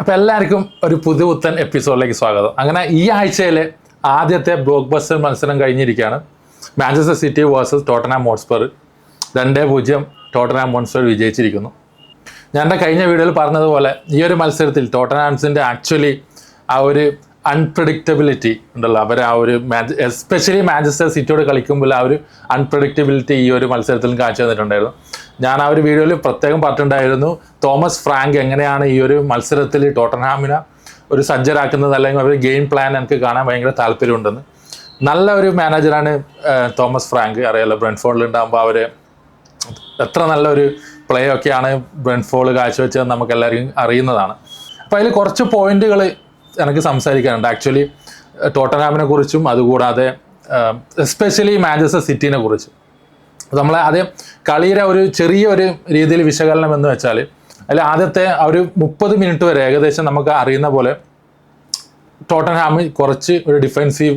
അപ്പോൾ എല്ലാവർക്കും ഒരു പുതുപുത്തൻ എപ്പിസോഡിലേക്ക് സ്വാഗതം. അങ്ങനെ ഈ ആഴ്ചയിലെ ആദ്യത്തെ ബ്ലോക്ക് ബസ്റ്റർ മത്സരം കഴിഞ്ഞിരിക്കുകയാണ്. Manchester City versus Tottenham Hotspur 2-0 Tottenham Hotspur വിജയിച്ചിരിക്കുന്നു. ഞാൻ എൻ്റെ കഴിഞ്ഞ വീഡിയോയിൽ പറഞ്ഞതുപോലെ ഈ ഒരു മത്സരത്തിൽ ടോട്ടൻഹാംസിൻ്റെ ആക്ച്വലി ആ ഒരു അൺപ്രഡിക്റ്റബിലിറ്റി ഉണ്ടല്ലോ, അവർ ആ ഒരു എസ്പെഷ്യലി മാഞ്ചസ്റ്റർ സിറ്റിയോട് കളിക്കുമ്പോൾ ആ ഒരു അൺപ്രഡിക്റ്റബിലിറ്റി ഈ ഒരു മത്സരത്തിലും കാഴ്ച തന്നിട്ടുണ്ടായിരുന്നു. ഞാൻ ആ ഒരു വീഡിയോയിൽ പ്രത്യേകം പറഞ്ഞിട്ടുണ്ടായിരുന്നു തോമസ് ഫ്രാങ്ക് എങ്ങനെയാണ് ഈ ഒരു മത്സരത്തിൽ ടോട്ടൻഹാമിനെ ഒരു സജ്ജരാക്കുന്നത്, അല്ലെങ്കിൽ ഒരു ഗെയിം പ്ലാൻ എനിക്ക് കാണാൻ ഭയങ്കര താല്പര്യമുണ്ടെന്ന്. നല്ല ഒരു മാനേജറാണ് തോമസ് ഫ്രാങ്ക്. അറിയാലോ, ബ്രെൻഫോർഡിൽ ഉണ്ടാകുമ്പോൾ അവർ എത്ര നല്ലൊരു പ്ലേ ഒക്കെയാണ് ബ്രെൻഫോർഡ് കാഴ്ചവെച്ചതെന്ന് നമുക്ക് എല്ലാവർക്കും അറിയുന്നതാണ്. അപ്പോൾ അതിൽ കുറച്ച് പോയിന്റുകൾ എനിക്ക് സംസാരിക്കാനുണ്ട് ആക്ച്വലി ടോട്ടൻഹാമിനെ കുറിച്ചും, അതുകൂടാതെ എസ്പെഷ്യലി മാഞ്ചസ്റ്റർ സിറ്റീനെ കുറിച്ചും. നമ്മൾ ആദ്യം കളിയുടെ ഒരു ചെറിയൊരു രീതിയിൽ വിശകലനം എന്ന് വെച്ചാൽ അതിൽ ആദ്യത്തെ ഒരു 30 മിനിറ്റ് വരെ ഏകദേശം നമുക്ക് അറിയുന്ന പോലെ ടോട്ടൻഹാം കുറച്ച് ഒരു ഡിഫെൻസീവ്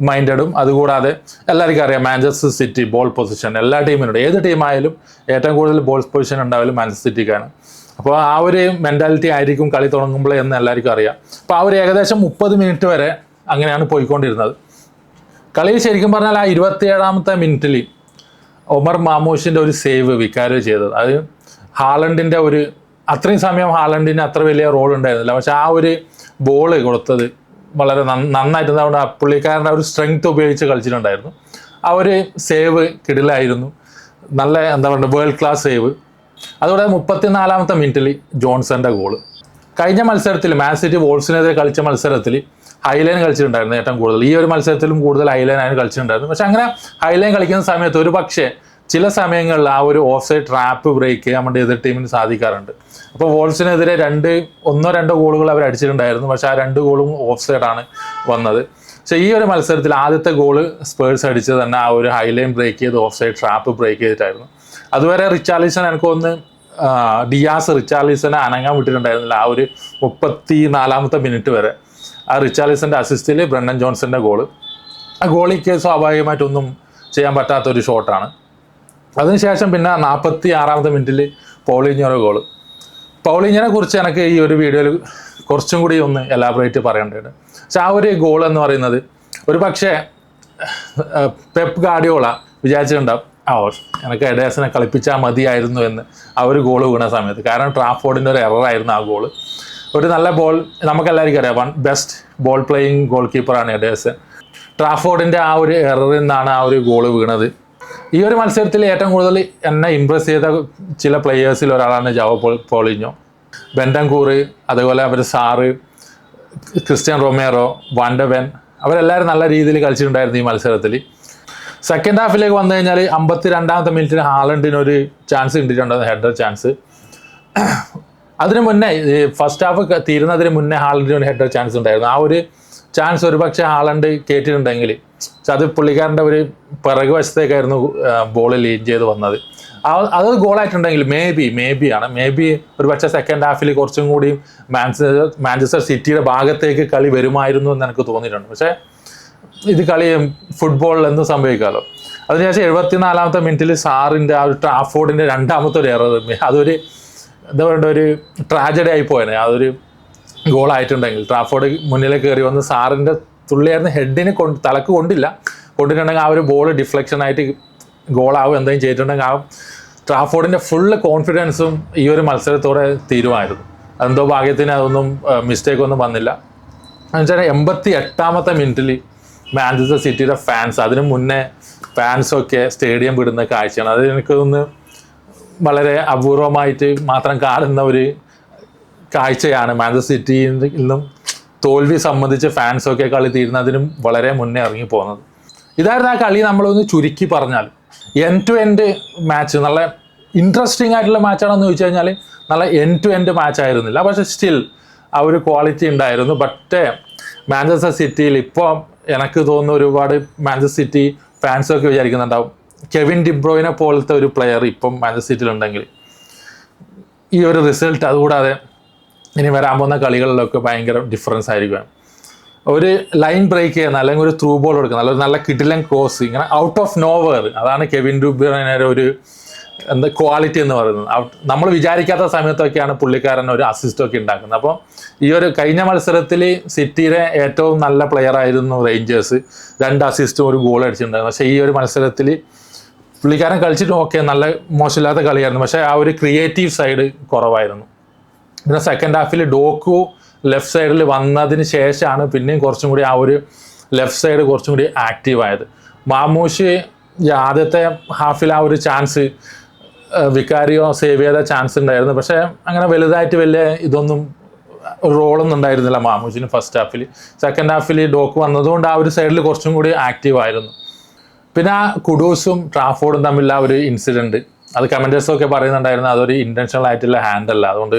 മൈൻഡഡും, അതുകൂടാതെ എല്ലാവർക്കും അറിയാം മാഞ്ചസ്റ്റർ സിറ്റി ബോൾ പൊസിഷൻ എല്ലാ ടീമിനുണ്ട്. ഏത് ടീമായാലും ഏറ്റവും കൂടുതൽ ബോൾ പൊസിഷൻ ഉണ്ടായാലും മാഞ്ചസ്റ്റർ സിറ്റിക്കാണ്. അപ്പോൾ ആ ഒരു മെൻറ്റാലിറ്റി ആയിരിക്കും കളി തുടങ്ങുമ്പോൾ എന്ന് എല്ലാവർക്കും അറിയാം. അപ്പോൾ ആ ഒരു ഏകദേശം 30 മിനിറ്റ് വരെ അങ്ങനെയാണ് പോയിക്കൊണ്ടിരുന്നത്. കളിയിൽ ശരിക്കും പറഞ്ഞാൽ ആ 27ാമത്തെ മിനിറ്റിൽ ഒമർ മാമൂഷിൻ്റെ ഒരു സേവ് വിക്കാരോ ചെയ്തത്, അത് ഹാലണ്ടിൻ്റെ ഒരു അത്രയും സമയം ഹാലണ്ടിന് അത്ര വലിയ റോൾ ഉണ്ടായിരുന്നില്ല, പക്ഷെ ആ ഒരു ബോള് കൊടുത്തത് വളരെ നന്നായിട്ട് അവിടെ പുള്ളിക്കാരൻ്റെ ഒരു സ്ട്രെങ്ത് ഉപയോഗിച്ച് കളിച്ചിട്ടുണ്ടായിരുന്നു. ആ ഒരു സേവ് കിടിലായിരുന്നു, നല്ല എന്താ പറയുക വേൾഡ് ക്ലാസ് സേവ്. അതുകൂടെ 34ാമത്തെ മിനിറ്റിൽ ജോൺസന്റെ ഗോള്. കഴിഞ്ഞ മത്സരത്തിൽ മാൻ സിറ്റി വോൾസിനെതിരെ കളിച്ച മത്സരത്തിൽ ഹൈലൈൻ കളിച്ചിട്ടുണ്ടായിരുന്നു ഏറ്റവും കൂടുതൽ. ഈ ഒരു മത്സരത്തിലും കൂടുതൽ ഹൈലൈൻ ആയിരുന്നു കളിച്ചിട്ടുണ്ടായിരുന്നു. പക്ഷെ അങ്ങനെ ഹൈലൈൻ കളിക്കുന്ന സമയത്ത് ഒരു പക്ഷേ ചില സമയങ്ങളിൽ ആ ഒരു ഓഫ് സൈഡ് ട്രാപ്പ് ബ്രേക്ക് ചെയ്യാൻ വേണ്ടി എതിർ ടീമിന് സാധിക്കാറുണ്ട്. അപ്പോൾ വോൾസിനെതിരെ 1-2 ഗോളുകൾ അവർ അടിച്ചിട്ടുണ്ടായിരുന്നു, പക്ഷെ ആ 2 ഗോളും ഓഫ് സൈഡാണ് വന്നത്. പക്ഷേ ഈ ഒരു മത്സരത്തിൽ ആദ്യത്തെ ഗോള് സ്പേഴ്സ് അടിച്ചത് തന്നെ ആ ഒരു ഹൈലൈൻ ബ്രേക്ക് ചെയ്ത് ഓഫ് സൈഡ് ട്രാപ്പ് ബ്രേക്ക് ചെയ്തിട്ടായിരുന്നു. അതുവരെ റിച്ചാർലിസൺ എനിക്കൊന്ന് റിച്ചാർലിസനെ അനങ്ങാൻ വിട്ടിട്ടുണ്ടായിരുന്നില്ല ആ ഒരു 34ാമത്തെ മിനിറ്റ് വരെ. ആ റിച്ചാർലിസൻ്റെ അസിസ്റ്റിൽ ബ്രണ്ടൻ ജോൺസന്റെ ഗോള്, ആ ഗോളിക്ക് സ്വാഭാവികമായിട്ടൊന്നും ചെയ്യാൻ പറ്റാത്തൊരു ഷോട്ടാണ്. അതിനുശേഷം പിന്നെ 46ാമത്തെ മിനിറ്റിൽ പൗളിഞ്ഞോയുടെ ഗോള്. പൗളിഞ്ഞോനെ കുറിച്ച് എനിക്ക് ഈ ഒരു വീഡിയോയിൽ കുറച്ചും കൂടി ഒന്ന് എലാബറേറ്റ് പറയേണ്ടതുണ്ട്. പക്ഷെ ആ ഒരു ഗോൾ എന്ന് പറയുന്നത് ഒരു പക്ഷേ പെപ്പ് ഗാർഡിയോള വിചാരിച്ചിട്ടുണ്ടാവും എനിക്ക് എഡേഴ്സിനെ കളിപ്പിച്ചാൽ മതിയായിരുന്നു എന്ന് ആ ഒരു ഗോള് വീണ സമയത്ത്. കാരണം ട്രാഫോർഡിൻ്റെ ഒരു എററായിരുന്നു ആ ഗോള്. ഒരു നല്ല ബോൾ നമുക്കെല്ലാവർക്കും അറിയാം, ബെസ്റ്റ് ബോൾ പ്ലേയിങ് ഗോൾ കീപ്പറാണ് എഡേഴ്സ്. ട്രാഫോർഡിൻ്റെ ആ ഒരു എററിൽ നിന്നാണ് ആ ഒരു ഗോള് വീണത്. ഈ ഒരു മത്സരത്തിൽ ഏറ്റവും കൂടുതൽ എന്നെ ഇമ്പ്രസ് ചെയ്ത ചില പ്ലെയേഴ്സിൽ ഒരാളാണ് ജാവോ പൗളിഞ്ഞോ, ബെൻഡൻകൂർ, അതുപോലെ അവർ സാറ്, ക്രിസ്ത്യൻ റൊമേറോ, വാൻഡവെൻ, അവരെല്ലാവരും നല്ല രീതിയിൽ കളിച്ചിട്ടുണ്ടായിരുന്നു ഈ മത്സരത്തിൽ. സെക്കൻഡ് ഹാഫിലേക്ക് വന്നു കഴിഞ്ഞാൽ 52ാമത്തെ മിനിറ്റിന് ഹാലണ്ടിനൊരു ചാൻസ് കിട്ടിയിട്ടുണ്ടായിരുന്നു, ഹെഡർ ചാൻസ്. അതിന് മുന്നേ ഫസ്റ്റ് ഹാഫ് തീരുന്നതിന് മുന്നേ ഹാലണ്ടിന് ഒരു ഹെഡർ ചാൻസ് ഉണ്ടായിരുന്നു. ആ ഒരു ചാൻസ് ഒരു പക്ഷേ ഹാലണ്ട് കേട്ടിട്ടുണ്ടെങ്കിൽ അത് പുള്ളിക്കാരൻ്റെ ഒരു പിറകു വശത്തേക്കായിരുന്നു ബോൾ ലീൻ ചെയ്ത് വന്നത്. അത് ഗോളായിട്ടുണ്ടെങ്കിൽ മേ ബി ഒരു പക്ഷേ സെക്കൻഡ് ഹാഫിൽ കുറച്ചും കൂടി മാഞ്ചസ്റ്റർ സിറ്റിയുടെ ഭാഗത്തേക്ക് കളി വരുമായിരുന്നു എന്ന് എനിക്ക് തോന്നിയിട്ടുണ്ട്. പക്ഷേ ഇത് കളി ഫുട്ബോളിൽ എന്ന് സംഭവിക്കാമല്ലോ. അതിനുശേഷം 74ാമത്തെ മിനിറ്റിൽ സാറിൻ്റെ ആ ഒരു ട്രാഫോർഡിൻ്റെ 2ാമത്തെ ഒരു എറർ, അതൊരു എന്താ പറയേണ്ട ഒരു ട്രാജഡി ആയിപ്പോയനെ. അതൊരു ഗോളായിട്ടുണ്ടെങ്കിൽ ട്രാഫോർഡ് മുന്നിലേക്ക് കയറി വന്ന് സാറിൻ്റെ തുള്ളിയായിരുന്നു, ഹെഡിന് തലക്ക് കൊണ്ടിട്ടുണ്ടെങ്കിൽ ആ ഒരു ബോൾ ഡിഫ്ലക്ഷനായിട്ട് ഗോളാവും എന്തെങ്കിലും ചെയ്തിട്ടുണ്ടെങ്കിൽ ആ ട്രാഫോർഡിൻ്റെ ഫുള്ള് കോൺഫിഡൻസും ഈ ഒരു മത്സരത്തോടെ തീരുമായിരുന്നു. അതെന്തോ ഭാഗ്യത്തിന് അതൊന്നും മിസ്റ്റേക്കൊന്നും വന്നില്ല. എന്നുവെച്ചാൽ 88ാമത്തെ മിനിറ്റിൽ മാഞ്ചസ്റ്റർ സിറ്റിയുടെ ഫാൻസ്, അതിനു മുന്നേ ഫാൻസൊക്കെ സ്റ്റേഡിയം വിടുന്ന കാഴ്ചയാണ്. അത് എനിക്കൊന്ന് വളരെ അപൂർവമായിട്ട് മാത്രം കാണുന്ന ഒരു കാഴ്ചയാണ്. മാഞ്ചസ്റ്റർ സിറ്റിയിൽ നിന്നും തോൽവി സംബന്ധിച്ച് ഫാൻസൊക്കെ കളി തീരുന്നതിനും വളരെ മുന്നേ ഇറങ്ങി പോകുന്നത്. ഇതായിരുന്നു ആ കളി. നമ്മളൊന്ന് ചുരുക്കി പറഞ്ഞാൽ എൻഡ് ടു എൻഡ് മാച്ച്, നല്ല ഇൻട്രസ്റ്റിംഗ് ആയിട്ടുള്ള മാച്ചാണെന്ന് ചോദിച്ചു കഴിഞ്ഞാൽ നല്ല എൻഡ് ടു എൻഡ് മാച്ച് ആയിരുന്നില്ല, പക്ഷേ സ്റ്റിൽ ആ ഒരു ക്വാളിറ്റി ഉണ്ടായിരുന്നു. ബട്ട് മാഞ്ചസ്റ്റർ സിറ്റിയിൽ ഇപ്പോൾ എനിക്ക് തോന്നുന്നു ഒരുപാട് മാഞ്ചസ്റ്റർ സിറ്റി ഫാൻസൊക്കെ വിചാരിക്കുന്നുണ്ടാവും കെവിൻ ഡിബ്രോയിനെ പോലത്തെ ഒരു പ്ലെയർ ഇപ്പം മാഞ്ചസ്റ്റർ സിറ്റിയിലുണ്ടെങ്കിൽ ഈ ഒരു റിസൾട്ട്, അതുകൂടാതെ ഇനി വരാൻ പോകുന്ന കളികളിലൊക്കെ ഭയങ്കര ഡിഫറൻസ് ആയിരിക്കും. ഒരു ലൈൻ ബ്രേക്ക് ചെയ്യുന്ന അല്ലെങ്കിൽ ഒരു ത്രൂ ബോൾ കൊടുക്കുന്ന നല്ല കിടിലൻ ക്രോസ് ഇങ്ങനെ ഔട്ട് ഓഫ് നോവർ, അതാണ് കെവിൻ ഡിബ്രോയിനെ ഒരു എന്താ ക്വാളിറ്റി എന്ന് പറയുന്നത്. നമ്മൾ വിചാരിക്കാത്ത സമയത്തൊക്കെയാണ് പുള്ളിക്കാരൻ ഒരു അസിസ്റ്റൊക്കെ ഉണ്ടാക്കുന്നത്. അപ്പോൾ ഈ ഒരു കഴിഞ്ഞ മത്സരത്തിൽ സിറ്റിയുടെ ഏറ്റവും നല്ല പ്ലെയർ ആയിരുന്നു റേഞ്ചേഴ്സ്, 2 അസിസ്റ്റും 1 ഗോൾ അടിച്ചിട്ടുണ്ടായിരുന്നു. പക്ഷേ ഈ ഒരു മത്സരത്തിൽ പുള്ളിക്കാരൻ കളിച്ചിട്ട് ഓക്കെ നല്ല മോശമില്ലാത്ത കളിയായിരുന്നു, പക്ഷേ ആ ഒരു ക്രിയേറ്റീവ് സൈഡ് കുറവായിരുന്നു. പിന്നെ സെക്കൻഡ് ഹാഫിൽ ഡോക്കു ലെഫ്റ്റ് സൈഡിൽ വന്നതിന് ശേഷമാണ് പിന്നെയും കുറച്ചും കൂടി ആ ഒരു ലെഫ്റ്റ് സൈഡ് കുറച്ചും കൂടി ആക്റ്റീവായത്. മാമൂഷ് ആദ്യത്തെ ഹാഫിൽ ആ ഒരു ചാൻസ് വിക്കാരിയോ സേവ് ചെയ്ത ചാൻസ് ഉണ്ടായിരുന്നു, പക്ഷേ അങ്ങനെ വലുതായിട്ട് വലിയ ഇതൊന്നും റോളൊന്നും ഉണ്ടായിരുന്നില്ല മാമൂഷിന് ഫസ്റ്റ് ഹാഫിൽ. സെക്കൻഡ് ഹാഫിൽ ഡോക്ക് വന്നതുകൊണ്ട് ആ ഒരു സൈഡിൽ കുറച്ചും കൂടി ആക്റ്റീവ് ആയിരുന്നു. പിന്നെ ആ കുഡൂസും ട്രാഫോർഡും തമ്മിലുള്ള ഒരു ഇൻസിഡൻറ്റ്, അത് കമൻറ്റേഴ്സൊക്കെ പറയുന്നുണ്ടായിരുന്നു അതൊരു ഇൻറ്റൻഷണൽ ആയിട്ടുള്ള ഹാൻഡല്ല, അതുകൊണ്ട്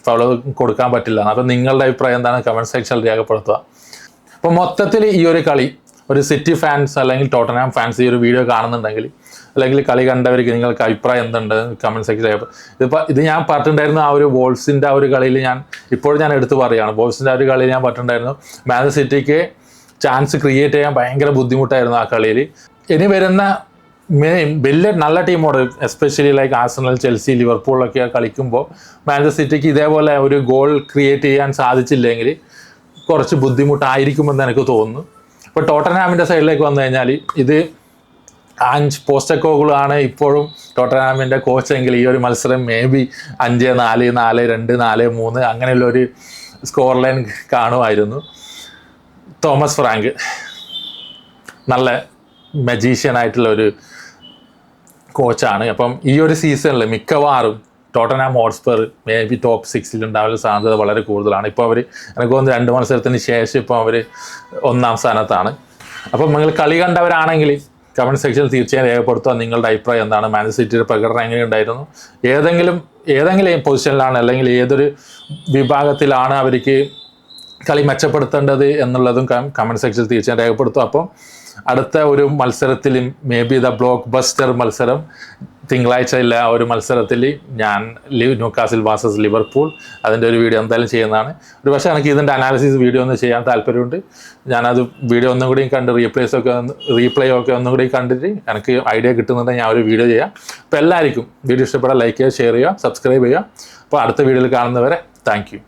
ഫൗൾ കൊടുക്കാൻ പറ്റില്ല. അപ്പോൾ നിങ്ങളുടെ അഭിപ്രായം എന്താണ് കമൻറ്റ് സെക്ഷനിൽ രേഖപ്പെടുത്തുക. അപ്പോൾ മൊത്തത്തിൽ ഈ ഒരു കളി ഒരു സിറ്റി ഫാൻസ് അല്ലെങ്കിൽ ടോട്ടൻഹാം ഫാൻസ് ഈ ഒരു വീഡിയോ കാണുന്നുണ്ടെങ്കിൽ, അല്ലെങ്കിൽ കളി കണ്ടവർക്ക് നിങ്ങൾക്ക് അഭിപ്രായം എന്തുണ്ട് കമൻറ്റ് സെക്ഷനിൽ. ഇത് ഞാൻ പറഞ്ഞിട്ടുണ്ടായിരുന്നു ആ ഒരു വോൾസിൻ്റെ ആ ഒരു കളിയിൽ, ഇപ്പോഴും ഞാൻ എടുത്ത് പറയുകയാണ്, വോൾസിൻ്റെ ആ ഒരു കളിയിൽ ഞാൻ പറഞ്ഞിട്ടുണ്ടായിരുന്നു മാൻ സിറ്റിക്ക് ചാൻസ് ക്രിയേറ്റ് ചെയ്യാൻ ഭയങ്കര ബുദ്ധിമുട്ടായിരുന്നു ആ കളിയിൽ. ഇനി വരുന്ന വലിയ നല്ല ടീമോട് എസ്പെഷ്യലി ലൈക്ക് ആർസണൽ, ചെൽസി, ലിവർപൂളൊക്കെ കളിക്കുമ്പോൾ മാഞ്ചസ്റ്റർ സിറ്റിക്ക് ഇതേപോലെ ഒരു ഗോൾ ക്രിയേറ്റ് ചെയ്യാൻ സാധിച്ചില്ലെങ്കിൽ കുറച്ച് ബുദ്ധിമുട്ടായിരിക്കുമെന്ന് എനിക്ക് തോന്നുന്നു. ഇപ്പോൾ ടോട്ടൻഹാമിൻ്റെ സൈഡിലേക്ക് വന്നു കഴിഞ്ഞാൽ ഇത് ആഞ്ച് പോസ്റ്റക്കോഗിളാണ് ഇപ്പോഴും ടോട്ടൻഹാമിൻ്റെ കോച്ചെങ്കിൽ ഈ ഒരു മത്സരം മേ ബി 5-4, 4-2, 4-3 അങ്ങനെയുള്ളൊരു സ്കോർ ലൈൻ കാണുമായിരുന്നു. തോമസ് ഫ്രാങ്ക് നല്ല മജീഷ്യനായിട്ടുള്ള ഒരു കോച്ചാണ്. അപ്പം ഈ ഒരു സീസണിൽ മിക്കവാറും Tottenham Hotspur may be top 6 ഉണ്ടാവാനുള്ള സാധ്യത വളരെ കൂടുതലാണ്. ഇപ്പോൾ അവർ എനിക്ക് തോന്നുന്നു 2 മത്സരത്തിന് ശേഷം ഇപ്പോൾ അവർ 1ാം സ്ഥാനത്താണ്. അപ്പം നിങ്ങൾ കളി കണ്ടവരാണെങ്കിൽ കമൻറ്റ് സെക്ഷനിൽ തീർച്ചയായും രേഖപ്പെടുത്തുക നിങ്ങളുടെ അഭിപ്രായം എന്താണ്. മാഞ്ചസ്റ്റർ സിറ്റിയുടെ പ്രകടനം എങ്ങനെയുണ്ടായിരുന്നു, ഏതെങ്കിലും പൊസിഷനിലാണ് അല്ലെങ്കിൽ ഏതൊരു വിഭാഗത്തിലാണ് അവർക്ക് കളി മെച്ചപ്പെടുത്തേണ്ടത് എന്നുള്ളതും കമൻറ്റ് സെക്ഷനിൽ തീർച്ചയായും രേഖപ്പെടുത്തും. അപ്പം അടുത്ത ഒരു മത്സരത്തിൽ മേ ബി ബ്ലോക്ക് ബസ്റ്റർ മത്സരം തിങ്കളാഴ്ച ഇല്ല, ആ ഒരു മത്സരത്തിൽ ഞാൻ ന്യൂകാസിൽ വാസസ് ലിവർപൂൾ അതിൻ്റെ ഒരു വീഡിയോ എന്തായാലും ചെയ്യുന്നതാണ്. ഒരു പക്ഷേ എനിക്ക് ഇതിൻ്റെ അനാലിസിസ് വീഡിയോ ഒന്ന് ചെയ്യാൻ താല്പര്യമുണ്ട്. ഞാനത് വീഡിയോ ഒന്നും കൂടി കണ്ട് റീപ്ലേ ഒക്കെ ഒന്നും കൂടി കണ്ടിട്ട് എനിക്ക് ഐഡിയ കിട്ടുന്നുണ്ടെങ്കിൽ ഞാൻ ഒരു വീഡിയോ ചെയ്യാം. അപ്പോൾ എല്ലാവർക്കും വീഡിയോ ഇഷ്ടപ്പെടാൻ ലൈക്ക് ചെയ്യുക, ഷെയർ ചെയ്യുക, സബ്സ്ക്രൈബ് ചെയ്യുക. അപ്പോൾ അടുത്ത വീഡിയോയിൽ കാണുന്നവരെ താങ്ക് യു.